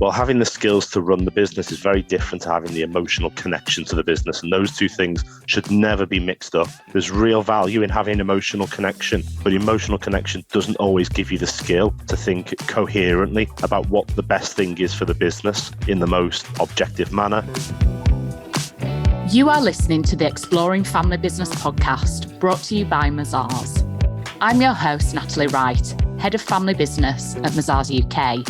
Well, having the skills to run the business is very different to having the emotional connection to the business. And those two things should never be mixed up. There's real value in having emotional connection, but emotional connection doesn't always give you the skill to think coherently about what the best thing is for the business in the most objective manner. You are listening to the Exploring Family Business podcast, brought to you by Mazars. I'm your host, Natalie Wright, Head of Family Business at Mazars UK.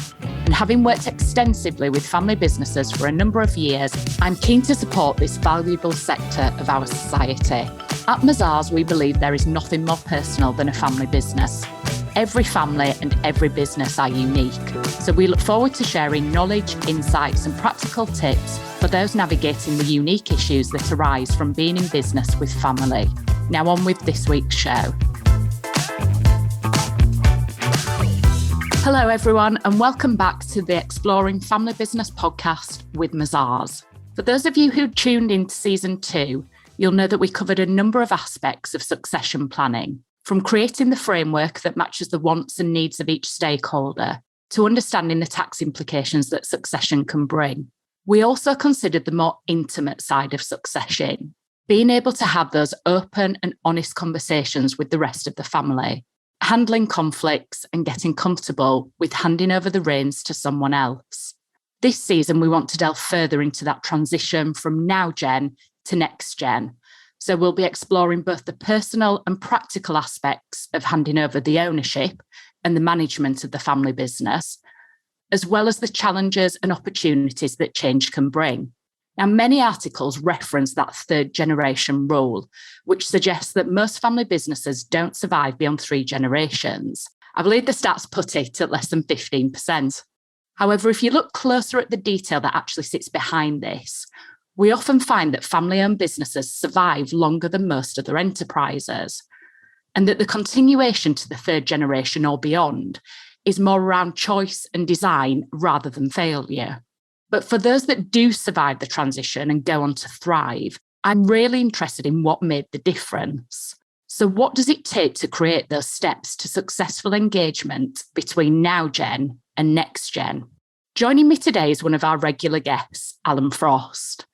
And having worked extensively with family businesses for a number of years, I'm keen to support this valuable sector of our society. At Mazars, we believe there is nothing more personal than a family business. Every family and every business are unique. So we look forward to sharing knowledge, insights, and practical tips for those navigating the unique issues that arise from being in business with family. Now on with this week's show. Hello, everyone, and welcome back to the Exploring Family Business podcast with Mazars. For those of you who tuned into season 2, you'll know that we covered a number of aspects of succession planning, from creating the framework that matches the wants and needs of each stakeholder to understanding the tax implications that succession can bring. We also considered the more intimate side of succession, being able to have those open and honest conversations with the rest of the family, handling conflicts and getting comfortable with handing over the reins to someone else. This season, we want to delve further into that transition from NextGen to NextGen. So we'll be exploring both the personal and practical aspects of handing over the ownership and the management of the family business, as well as the challenges and opportunities that change can bring. Now, many articles reference that third generation rule, which suggests that most family businesses don't survive beyond 3 generations. I believe the stats put it at less than 15%. However, if you look closer at the detail that actually sits behind this, we often find that family-owned businesses survive longer than most other enterprises, and that the continuation to the third generation or beyond is more around choice and design rather than failure. But for those that do survive the transition and go on to thrive, I'm really interested in what made the difference. So what does it take to create those steps to successful engagement between NextGen and NextGen? Joining me today is one of our regular guests, Alan Frost.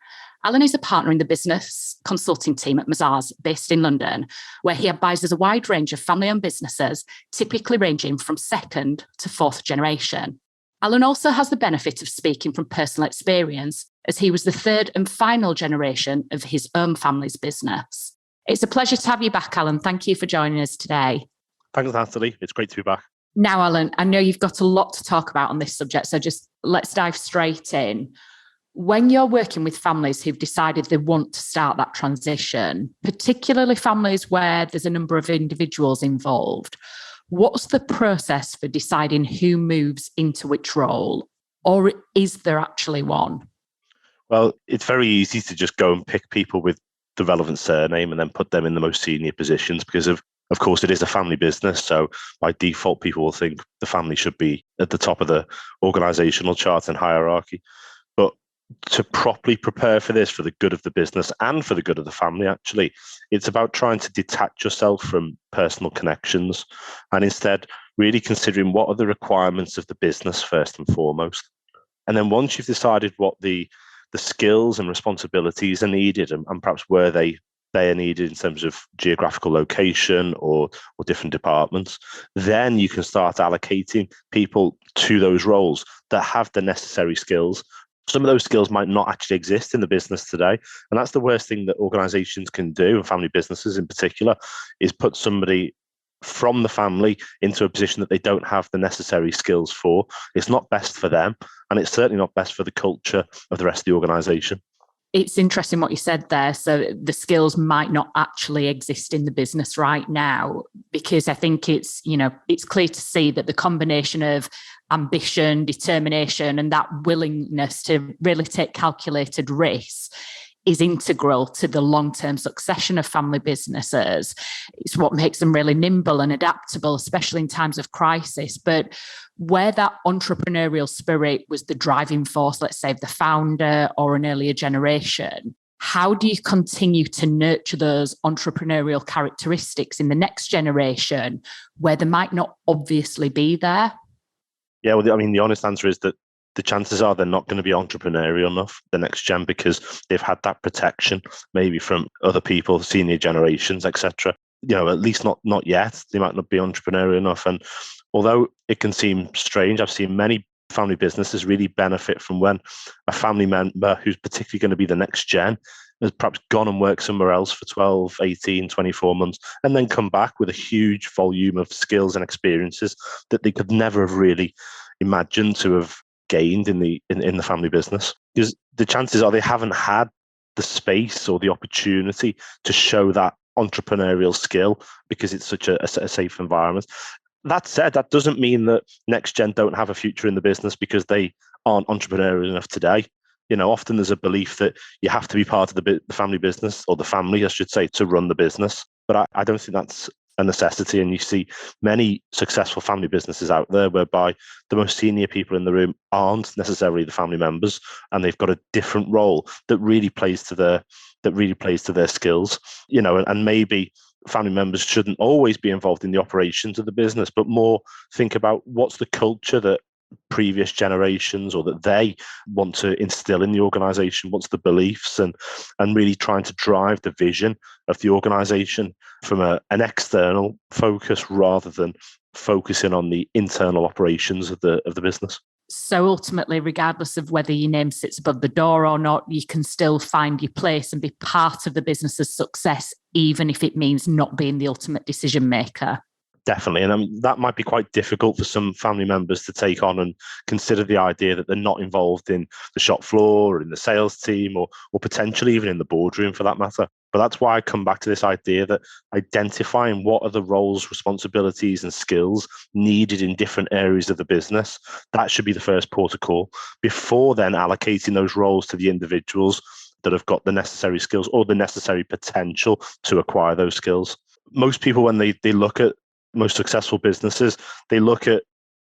Alan is a partner in the business consulting team at Mazars, based in London, where he advises a wide range of family-owned businesses, typically ranging from 2nd to 4th generation. Alan also has the benefit of speaking from personal experience, as he was the 3rd and final generation of his own family's business. It's a pleasure to have you back, Alan. Thank you for joining us today. Thanks, Natalie. It's great to be back. Now, Alan, I know you've got a lot to talk about on this subject, so just let's dive straight in. When you're working with families who've decided they want to start that transition, particularly families where there's a number of individuals involved, what's the process for deciding who moves into which role, or is there actually one? Well, it's very easy to just go and pick people with the relevant surname and then put them in the most senior positions because of course, it is a family business. So by default, people will think the family should be at the top of the organizational chart and hierarchy. But to properly prepare for this, for the good of the business and for the good of the family, actually, it's about trying to detach yourself from personal connections and instead really considering what are the requirements of the business first and foremost. And then once you've decided what the skills and responsibilities are needed and perhaps where they are needed in terms of geographical location or different departments, then you can start allocating people to those roles that have the necessary skills. Some of those skills might not actually exist in the business today. And that's the worst thing that organizations can do, and family businesses in particular, is put somebody from the family into a position that they don't have the necessary skills for. It's not best for them, and it's certainly not best for the culture of the rest of the organization. It's interesting what you said there. So the skills might not actually exist in the business right now, because I think it's clear to see that the combination of ambition, determination, and that willingness to really take calculated risks is integral to the long-term succession of family businesses. It's what makes them really nimble and adaptable, especially in times of crisis. But where that entrepreneurial spirit was the driving force, let's say, of the founder or an earlier generation, how do you continue to nurture those entrepreneurial characteristics in the next generation where they might not obviously be there? Yeah, well, I mean, the honest answer is that the chances are they're not going to be entrepreneurial enough, the next gen, because they've had that protection maybe from other people, senior generations, etc. At least not yet. They might not be entrepreneurial enough. And although it can seem strange, I've seen many family businesses really benefit from when a family member who's particularly going to be the next gen has perhaps gone and worked somewhere else for 12, 18, 24 months, and then come back with a huge volume of skills and experiences that they could never have really imagined to have gained in the family business. Because the chances are they haven't had the space or the opportunity to show that entrepreneurial skill because it's such a safe environment. That said, that doesn't mean that NextGen don't have a future in the business because they aren't entrepreneurial enough today. Often there's a belief that you have to be part of the family business, or the family, I should say, to run the business. But I don't think that's a necessity. And you see many successful family businesses out there whereby the most senior people in the room aren't necessarily the family members, and they've got a different role that really plays to their skills. And maybe family members shouldn't always be involved in the operations of the business, but more think about what's the culture that previous generations or that they want to instill in the organization, what's the beliefs, and really trying to drive the vision of the organization from an external focus rather than focusing on the internal operations of the business. So ultimately, regardless of whether your name sits above the door or not, you can still find your place and be part of the business's success, even if it means not being the ultimate decision maker. Definitely. And that might be quite difficult for some family members to take on and consider the idea that they're not involved in the shop floor or in the sales team or potentially even in the boardroom for that matter. But that's why I come back to this idea that identifying what are the roles, responsibilities and skills needed in different areas of the business, that should be the first port of call before then allocating those roles to the individuals that have got the necessary skills or the necessary potential to acquire those skills. Most people, when they look at most successful businesses, they look at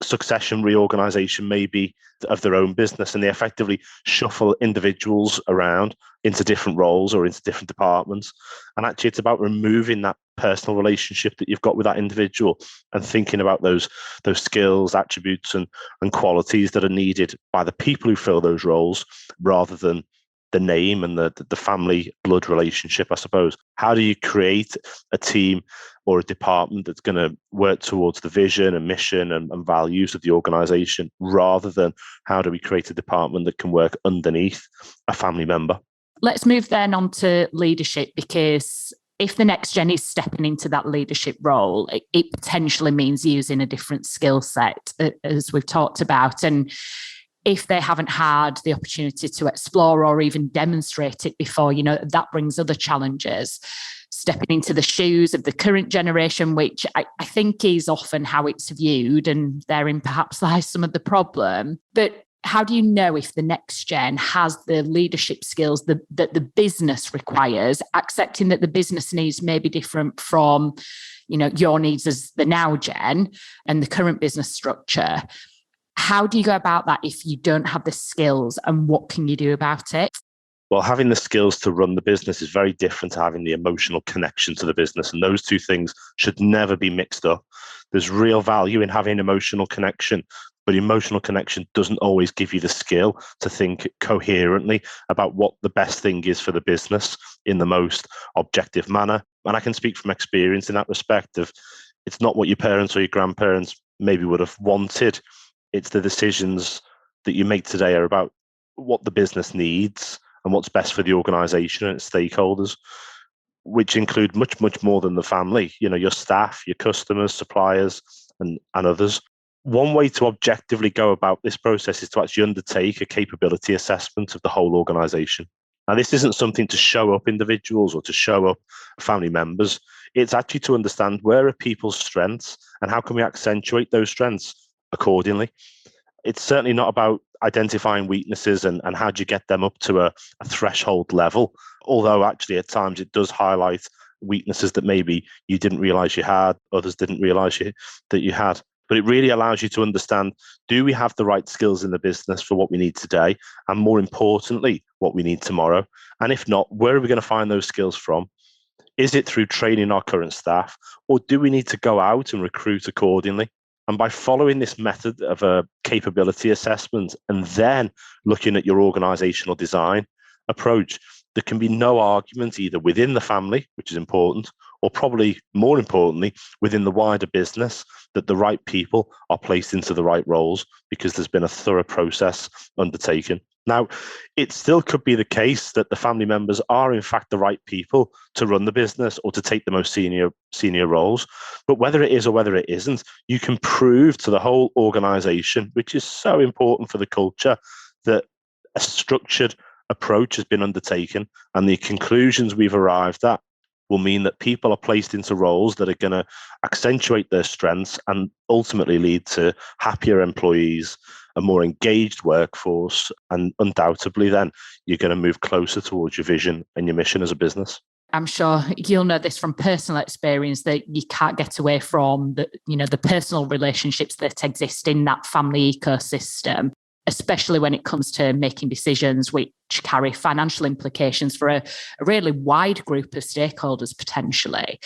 succession reorganization maybe of their own business, and they effectively shuffle individuals around into different roles or into different departments. And actually it's about removing that personal relationship that you've got with that individual and thinking about those skills, attributes and qualities that are needed by the people who fill those roles rather than the name and the family blood relationship, I suppose. How do you create a team or a department that's going to work towards the vision and mission and values of the organization rather than how do we create a department that can work underneath a family member? Let's move then on to leadership, because if the next gen is stepping into that leadership role, it potentially means using a different skill set, as we've talked about. And if they haven't had the opportunity to explore or even demonstrate it before, that brings other challenges. Stepping into the shoes of the current generation, which I think is often how it's viewed, and therein perhaps lies some of the problem. But how do you know if the next gen has the leadership skills that the business requires, accepting that the business needs may be different from, your needs as the now gen and the current business structure? How do you go about that if you don't have the skills, and what can you do about it? Well, having the skills to run the business is very different to having the emotional connection to the business. And those two things should never be mixed up. There's real value in having emotional connection, but emotional connection doesn't always give you the skill to think coherently about what the best thing is for the business in the most objective manner. And I can speak from experience in that respect of it's not what your parents or your grandparents maybe would have wanted. It's the decisions that you make today are about what the business needs and what's best for the organization and its stakeholders, which include much, much more than the family, your staff, your customers, suppliers, and others. One way to objectively go about this process is to actually undertake a capability assessment of the whole organization. Now, this isn't something to show up individuals or to show up family members. It's actually to understand where are people's strengths and how can we accentuate those strengths accordingly. It's certainly not about identifying weaknesses and how do you get them up to a threshold level, although actually at times it does highlight weaknesses that maybe you didn't realize you had, others didn't realize that you had. But it really allows you to understand, do we have the right skills in the business for what we need today? And more importantly, what we need tomorrow? And if not, where are we going to find those skills from? Is it through training our current staff, or do we need to go out and recruit accordingly? And by following this method of a capability assessment and then looking at your organizational design approach, there can be no argument either within the family, which is important, or probably more importantly, within the wider business, that the right people are placed into the right roles because there's been a thorough process undertaken. Now, it still could be the case that the family members are in fact the right people to run the business or to take the most senior roles. But whether it is or whether it isn't, you can prove to the whole organization, which is so important for the culture, that a structured approach has been undertaken, and the conclusions we've arrived at will mean that people are placed into roles that are going to accentuate their strengths and ultimately lead to happier employees, a more engaged workforce, and undoubtedly then you're going to move closer towards your vision and your mission as a business. I'm sure you'll know this from personal experience that you can't get away from the personal relationships that exist in that family ecosystem, especially when it comes to making decisions which carry financial implications for a really wide group of stakeholders potentially.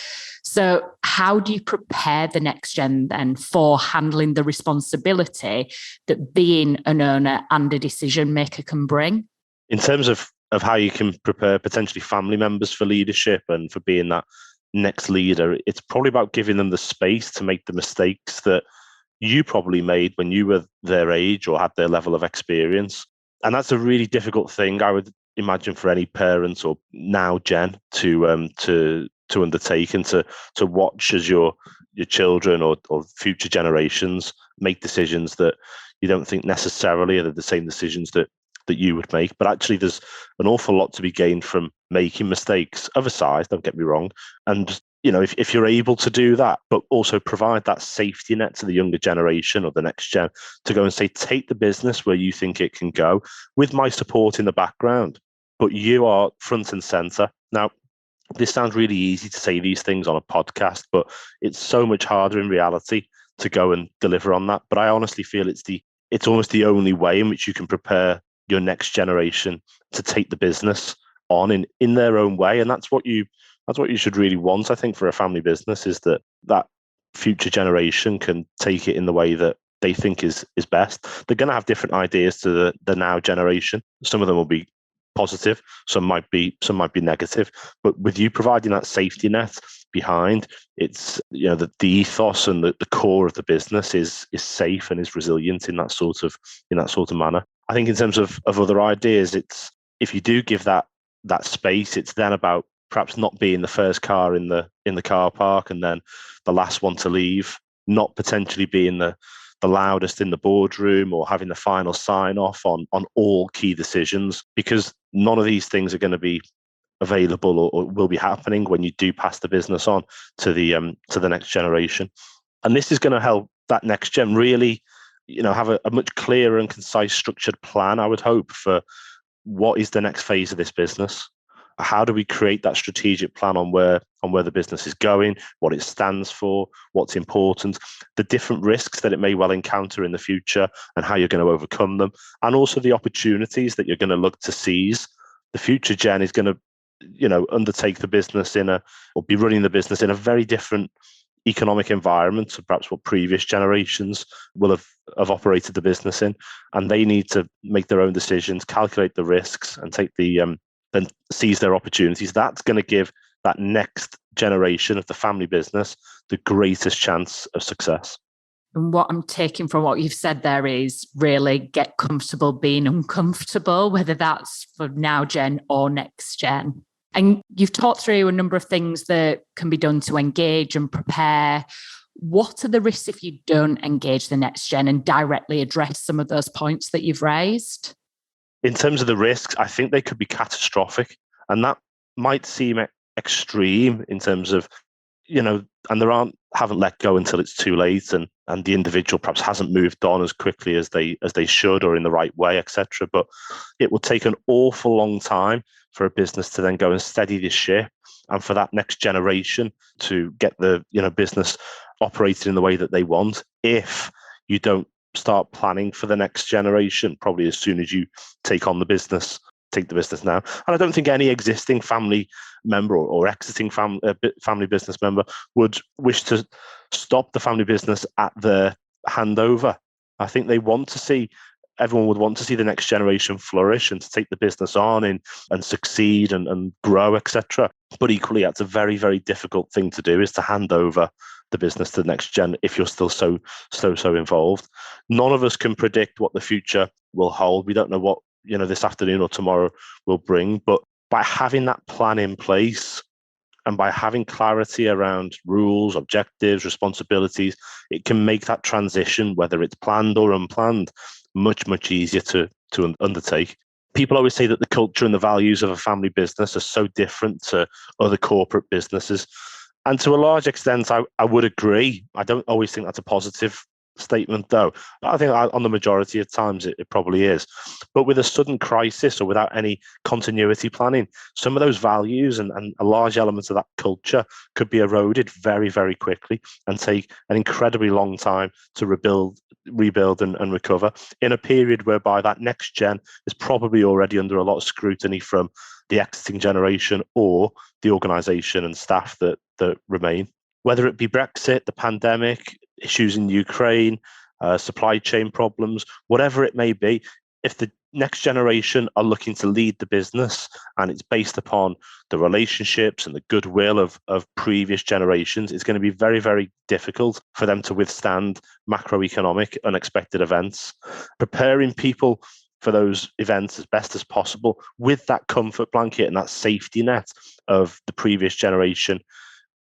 So how do you prepare the NextGen then for handling the responsibility that being an owner and a decision maker can bring? In terms of how you can prepare potentially family members for leadership and for being that next leader, it's probably about giving them the space to make the mistakes that you probably made when you were their age or had their level of experience. And that's a really difficult thing, I would imagine, for any parent or now gen to undertake and to watch as your children or future generations make decisions that you don't think necessarily are the same decisions that you would make. But actually there's an awful lot to be gained from making mistakes of a size, don't get me wrong, and if you're able to do that, but also provide that safety net to the younger generation or the next gen to go and say, take the business where you think it can go with my support in the background, but you are front and center. Now, this sounds really easy to say these things on a podcast, but it's so much harder in reality to go and deliver on that. But I honestly feel it's almost the only way in which you can prepare your next generation to take the business on in their own way. And that's what you should really want, I think, for a family business, is that future generation can take it in the way that they think is best. They're going to have different ideas to the now generation. Some of them will be positive, some might be negative. But with you providing that safety net behind, it's the ethos and the core of the business is safe and is resilient in that sort of manner. I think in terms of other ideas, it's if you do give that space, it's then about perhaps not being the first car in the car park and then the last one to leave, not potentially being the loudest in the boardroom or having the final sign off on all key decisions, because none of these things are going to be available or will be happening when you do pass the business on to the next generation. And this is going to help that next gen really have a much clearer and concise structured plan, I would hope, for what is the next phase of this business. How do we create that strategic plan on where the business is going, what it stands for, what's important, the different risks that it may well encounter in the future and how you're going to overcome them, and also the opportunities that you're going to look to seize. The future gen is going to undertake the business or be running the business in a very different economic environment to perhaps what previous generations will have operated the business in, and they need to make their own decisions, calculate the risks, and take then seize their opportunities. That's going to give that next generation of the family business the greatest chance of success. And what I'm taking from what you've said there is really get comfortable being uncomfortable, whether that's for now gen or next gen. And you've talked through a number of things that can be done to engage and prepare. What are the risks if you don't engage the next gen and directly address some of those points that you've raised? In terms of the risks, I think they could be catastrophic, and that might seem extreme in terms of, and haven't let go until it's too late, and the individual perhaps hasn't moved on as quickly as they should or in the right way, etc. But it will take an awful long time for a business to then go and steady this ship, and for that next generation to get the business operating in the way that they want, if you don't start planning for the next generation probably as soon as you take the business now. And I don't think any existing family member or exiting family business member would wish to stop the family business at their handover. I think everyone would want to see the next generation flourish and to take the business on and succeed and grow, etc. But equally, that's a very, very difficult thing to do, is to hand over the business to the next gen if you're still so involved. None of us can predict what the future will hold. We don't know what, this afternoon or tomorrow will bring, but by having that plan in place and by having clarity around rules, objectives, responsibilities, it can make that transition, whether it's planned or unplanned, much, much easier to undertake. People always say that the culture and the values of a family business are so different to other corporate businesses. And to a large extent, I would agree. I don't always think that's a positive statement, though. I think on the majority of times it probably is. But with a sudden crisis or without any continuity planning, some of those values and a large element of that culture could be eroded very, very quickly and take an incredibly long time to rebuild and recover, in a period whereby that next gen is probably already under a lot of scrutiny from the exiting generation or the organisation and staff that remain. Whether it be Brexit, the pandemic, issues in Ukraine, supply chain problems, whatever it may be, if the next generation are looking to lead the business and it's based upon the relationships and the goodwill of previous generations, it's going to be very, very difficult for them to withstand macroeconomic unexpected events. Preparing people for those events as best as possible with that comfort blanket and that safety net of the previous generation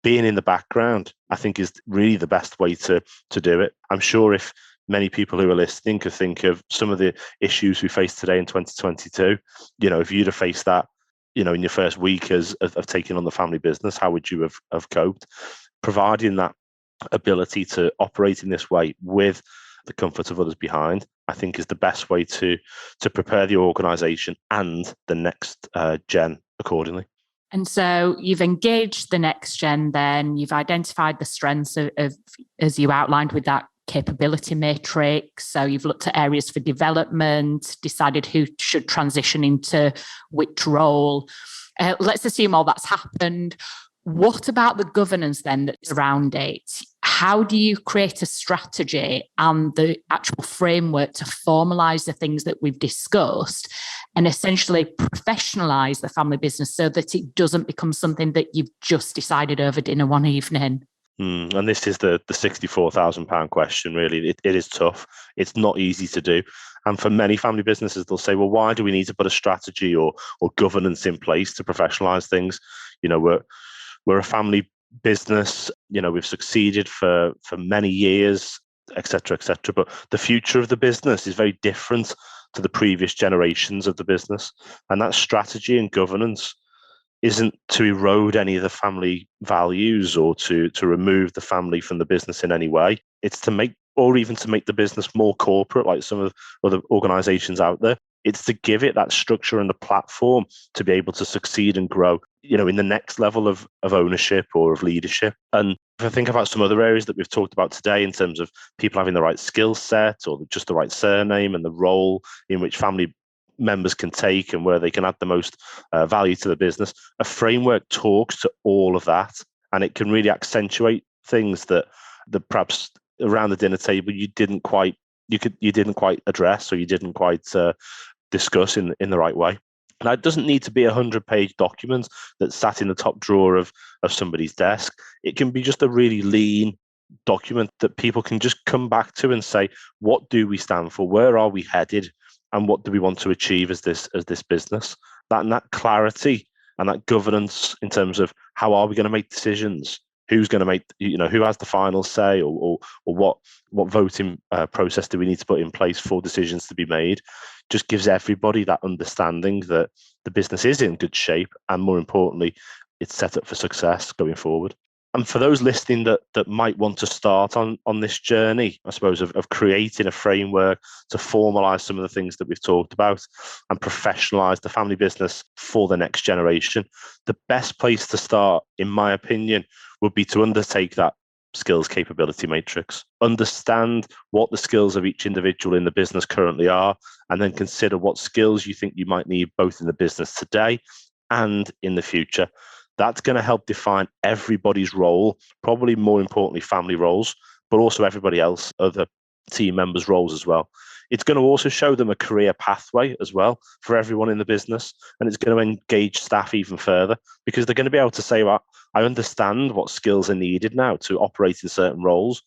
being in the background, I think, is really the best way to do it. I'm sure if many people who are listening could think of some of the issues we face today in 2022, if you'd have faced that, in your first week of taking on the family business, how would you have coped? Providing that ability to operate in this way with the comfort of others behind, I think, is the best way to prepare the organisation and the next gen accordingly. And so you've engaged the next gen, then you've identified the strengths of, as you outlined with that capability matrix. So you've looked at areas for development, decided who should transition into which role. Let's assume all that's happened. What about the governance then that's around it? How do you create a strategy and the actual framework to formalise the things that we've discussed and essentially professionalise the family business so that it doesn't become something that you've just decided over dinner one evening? And this is the £64,000 question, really. It is tough. It's not easy to do. And for many family businesses, they'll say, well, why do we need to put a strategy or governance in place to professionalise things? We're a family business, we've succeeded for many years, et cetera, but the future of the business is very different to the previous generations of the business. And that strategy and governance isn't to erode any of the family values or to remove the family from the business in any way. It's to make the business more corporate, like some of the other organizations out there. It's to give it that structure and the platform to be able to succeed and grow, in the next level of ownership or of leadership. And if I think about some other areas that we've talked about today in terms of people having the right skill set or just the right surname and the role in which family members can take and where they can add the most value to the business, a framework talks to all of that, and it can really accentuate things that perhaps around the dinner table you didn't quite address or you didn't quite discuss in the right way. Now, it doesn't need to be a 100-page document that sat in the top drawer of somebody's desk. It can be just a really lean document that people can just come back to and say, what do we stand for? Where are we headed? And what do we want to achieve as this business? That clarity and that governance in terms of how are we going to make decisions? Who's going to make, who has the final say, or what voting process do we need to put in place for decisions to be made? Just gives everybody that understanding that the business is in good shape, and more importantly, it's set up for success going forward. And for those listening that might want to start on this journey, I suppose, of creating a framework to formalise some of the things that we've talked about and professionalise the family business for the next generation, the best place to start, in my opinion, would be to undertake that skills capability matrix, understand what the skills of each individual in the business currently are, and then consider what skills you think you might need both in the business today and in the future. That's going to help define everybody's role, probably more importantly, family roles, but also everybody else, other team members' roles as well. It's going to also show them a career pathway as well for everyone in the business. And it's going to engage staff even further because they're going to be able to say, well, I understand what skills are needed now to operate in certain roles.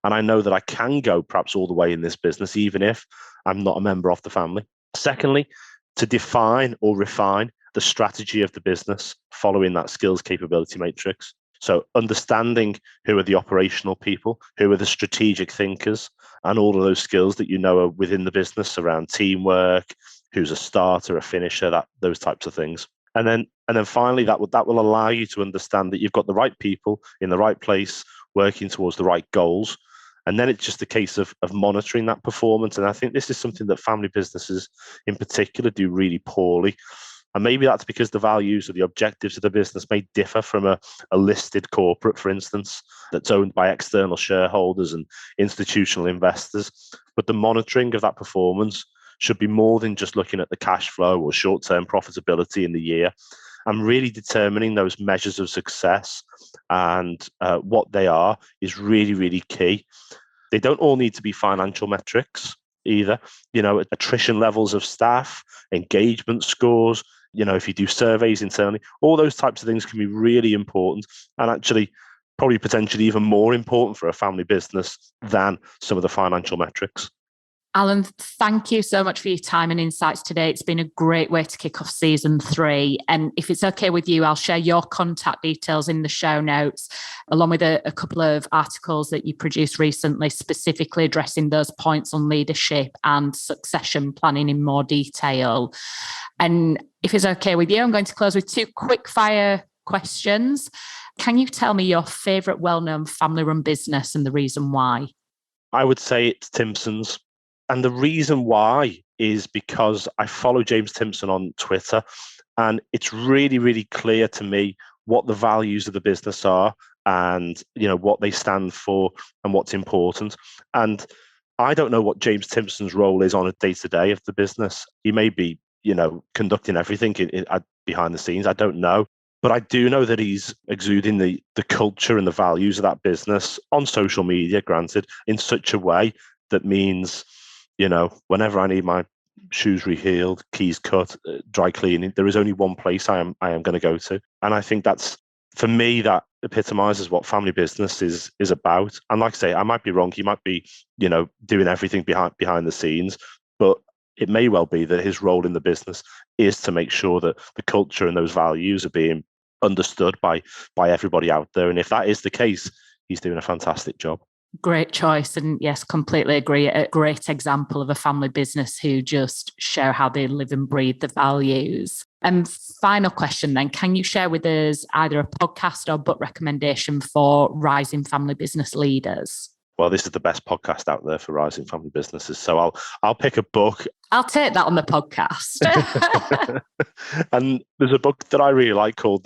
And I know that I can go perhaps all the way in this business, even if I'm not a member of the family. Secondly, to define or refine the strategy of the business following that skills capability matrix. So understanding who are the operational people, who are the strategic thinkers, and all of those skills that you know are within the business around teamwork, who's a starter, a finisher, those types of things. And then finally, that will allow you to understand that you've got the right people in the right place, working towards the right goals. And then it's just a case of monitoring that performance. And I think this is something that family businesses in particular do really poorly. And maybe that's because the values or the objectives of the business may differ from a listed corporate, for instance, that's owned by external shareholders and institutional investors. But the monitoring of that performance should be more than just looking at the cash flow or short-term profitability in the year, and really determining those measures of success and what they are is really, really key. They don't all need to be financial metrics either. Attrition levels of staff, engagement scores, if you do surveys internally, all those types of things can be really important and actually probably potentially even more important for a family business than some of the financial metrics. Alan, thank you so much for your time and insights today. It's been a great way to kick off season 3. And if it's okay with you, I'll share your contact details in the show notes, along with a couple of articles that you produced recently, specifically addressing those points on leadership and succession planning in more detail. And if it's okay with you, I'm going to close with 2 quick fire questions. Can you tell me your favourite well-known family-run business and the reason why? I would say it's Timpson's. And the reason why is because I follow James Timpson on Twitter, and it's really, really clear to me what the values of the business are and, what they stand for and what's important. And I don't know what James Timpson's role is on a day-to-day of the business. He may be, conducting everything behind the scenes. I don't know. But I do know that he's exuding the culture and the values of that business on social media, granted, in such a way that means, whenever I need my shoes rehealed, keys cut, dry cleaning, there is only one place I am going to go to. And I think that's, for me, that epitomizes what family business is about. And like I say, I might be wrong. He might be, doing everything behind the scenes, but it may well be that his role in the business is to make sure that the culture and those values are being understood by everybody out there. And if that is the case, he's doing a fantastic job. Great choice. And yes, completely agree. A great example of a family business who just show how they live and breathe the values. And final question then, can you share with us either a podcast or book recommendation for rising family business leaders? Well, this is the best podcast out there for rising family businesses. So I'll pick a book. I'll take that on the podcast. And there's a book that I really like called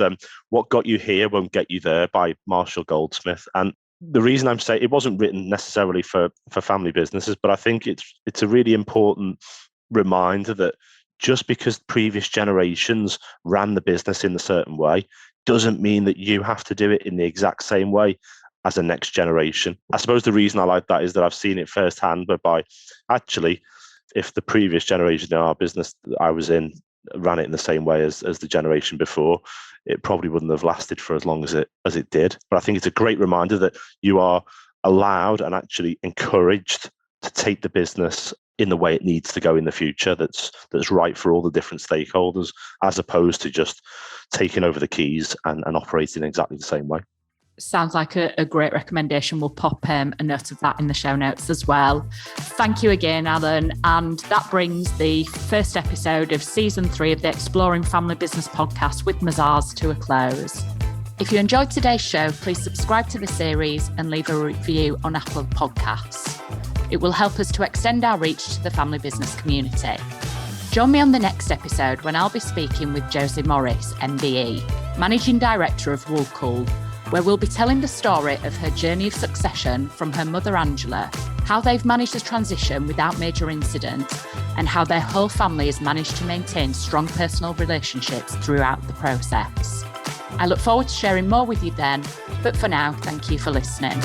What Got You Here Won't Get You There by Marshall Goldsmith. And the reason I'm saying it wasn't written necessarily for family businesses, but I think it's a really important reminder that just because previous generations ran the business in a certain way doesn't mean that you have to do it in the exact same way as a next generation. I suppose the reason I like that is that I've seen it firsthand, whereby actually, if the previous generation in our business that I was in ran it in the same way as the generation before, it probably wouldn't have lasted for as long as it did. But I think it's a great reminder that you are allowed and actually encouraged to take the business in the way it needs to go in the future, that's right for all the different stakeholders, as opposed to just taking over the keys and operating exactly the same way. Sounds like a great recommendation. We'll pop a note of that in the show notes as well. Thank you again, Alan. And that brings the first episode of season 3 of the Exploring Family Business podcast with Mazars to a close. If you enjoyed today's show, please subscribe to the series and leave a review on Apple Podcasts. It will help us to extend our reach to the family business community. Join me on the next episode when I'll be speaking with Josie Morris, MBE, Managing Director of Woolcool, where we'll be telling the story of her journey of succession from her mother Angela, how they've managed the transition without major incident, and how their whole family has managed to maintain strong personal relationships throughout the process. I look forward to sharing more with you then, but for now, thank you for listening.